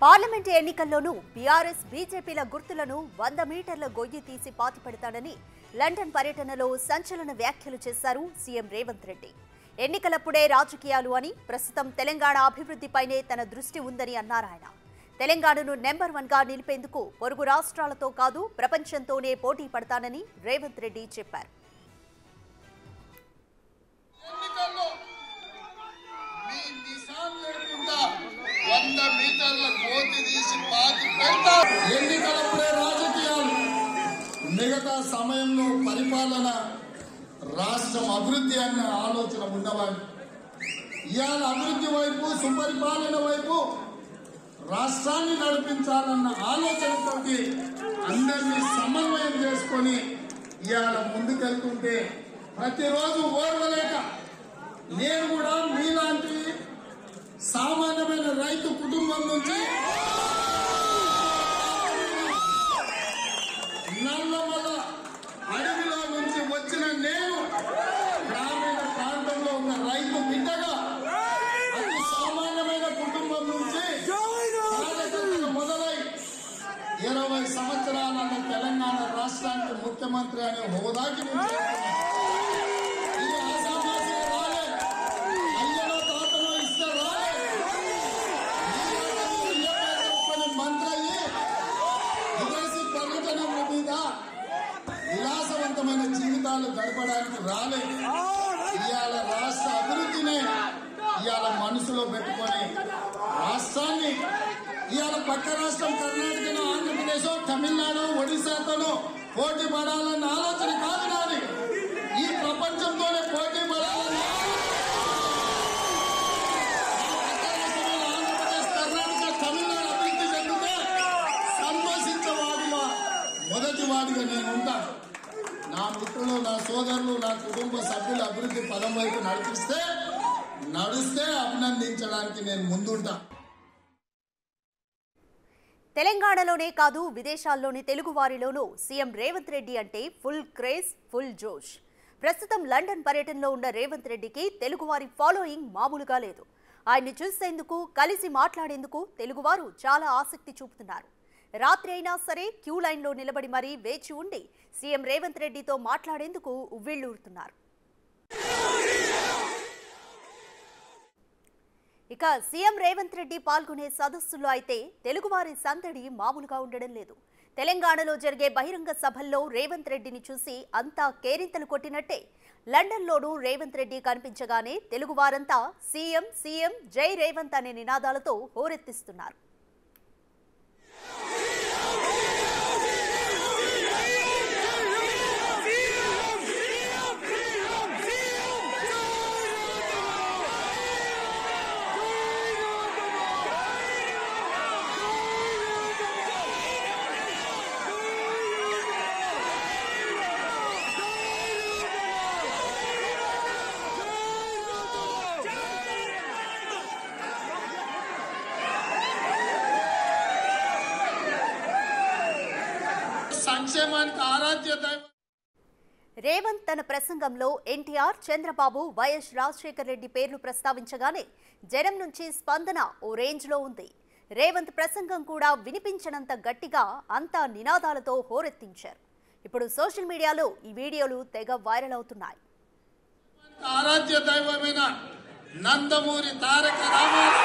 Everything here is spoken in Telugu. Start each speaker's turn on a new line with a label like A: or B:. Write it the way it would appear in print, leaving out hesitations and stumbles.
A: పార్లమెంట్ ఎన్నికల్లోనూ బీఆర్ఎస్ బీజేపీల గుర్తులను 100 మీటర్ల గొయ్యి తీసి పాతిపెడతాడని లండన్ పర్యటనలో సంచలన వ్యాఖ్యలు చేశారు సీఎం రేవంత్ రెడ్డి. ఎన్నికలప్పుడే రాజకీయాలు అని, ప్రస్తుతం తెలంగాణ అభివృద్ధిపైనే తన దృష్టి ఉందని అన్నారాయన. తెలంగాణను నెంబర్ 1గా నిలిపేందుకు పొరుగు రాష్ట్రాలతో కాదు ప్రపంచంతోనే పోటీ పడతానని రేవంత్ రెడ్డి చెప్పారు.
B: ఎన్నికలప్పుడే రాజకీయాలు, మిగతా సమయంలో పరిపాలన, రాష్ట్రం అభివృద్ధి అన్న ఆలోచన ఉన్నవాళ్ళు ఇవాళ అభివృద్ధి వైపు, సుపరిపాలన వైపు రాష్ట్రాన్ని నడిపించాలన్న ఆలోచనతో అందరినీ సమన్వయం చేసుకొని ఇవాళ ముందుకెళ్తుంటే ప్రతిరోజు ఓర్వలేక నేను కూడా మీలాంటి సామాన్యమైన రైతు కుటుంబం నుంచి నల్లమల అడవిలో నుంచి వచ్చిన నేను గ్రామీణ ప్రాంతంలో ఉన్న రైతు బిడ్డగా అతి సామాన్యమైన కుటుంబం నుంచి కార్యకర్తలు మొదలై 20 సంవత్సరాల తెలంగాణ రాష్ట్రానికి ముఖ్యమంత్రి అనే హోదాకి నుంచి విలాసవంతమైన జీవితాలు గడపడానికి రాలేదు. ఇవాళ రాష్ట్ర అభివృద్ధిని ఇవాళ మనసులో పెట్టుకొని రాష్ట్రాన్ని ఇవాళ పక్క రాష్ట్రం కర్ణాటకను, ఆంధ్రప్రదేశ్, తమిళనాడు, ఒడిశాతోనూ పోటీ పడాలన్న ఆలోచన కాదు నాది. ఈ ప్రపంచంతోనే పోటీ పడాలని ఆంధ్రప్రదేశ్, కర్ణాటక, తమిళనాడు అభివృద్ధి చెందితే సంతోషించేవాడిగా మొదటి వాడిగా నేను ఉంటాను. నా మిత్రులు, నా సోదరులు, నా కుటుంబ సభ్యులు అభివృద్ధి పదం వైపు నడుస్తే అభినందించడానికి నేను ముందుంటా.
A: తెలంగాణలోనే కాదు విదేశాల్లోని తెలుగు వారిలోనూ సీఎం రేవంత్ రెడ్డి అంటే ఫుల్ క్రేజ్, ఫుల్ జోష్. ప్రస్తుతం లండన్ పర్యటనలో ఉన్న రేవంత్ రెడ్డికి తెలుగువారి ఫాలోయింగ్ మామూలుగా లేదు. ఆయన్ని చూసేందుకు, కలిసి మాట్లాడేందుకు తెలుగువారు చాలా ఆసక్తి చూపుతున్నారు. రాత్రి అయినా సరే క్యూ లైన్లో నిలబడి మరీ వేచి ఉండి సీఎం రేవంత్ రెడ్డితో మాట్లాడేందుకు ఉవ్విళ్లూరుతున్నారు. ఇక సీఎం రేవంత్ రెడ్డి పాల్గొనే సదస్సుల్లో అయితే తెలుగువారి సందడి మామూలుగా ఉండడం లేదు. తెలంగాణలో జరిగే బహిరంగ సభల్లో రేవంత్ రెడ్డిని చూసి అంతా కేరింతలు కొట్టినట్టే లండన్లోనూ రేవంత్ రెడ్డి కనిపించగానే తెలుగువారంతా సీఎం సీఎం జై రేవంత్ అనే నినాదాలతో హోరెత్తిస్తున్నారు.
B: సంక్షేమానికి ఆరాధ్య దైవం
A: రేవంత్ తన ప్రసంగంలో ఎన్టీఆర్, చంద్రబాబు, వైఎస్ రాజశేఖర్ రెడ్డి పేర్లు ప్రస్తావించగానే జనం నుంచి స్పందన ఓ రేంజ్లో ఉంది. రేవంత్ ప్రసంగం కూడా వినిపించనంత గట్టిగా అంతా నినాదాలతో హోరెత్తించారు. ఇప్పుడు సోషల్ మీడియాలో ఈ వీడియోలు తెగ వైరల్ అవుతున్నాయి.
B: ఆరాధ్య దైవమైన నందమూరి తారక రామారావు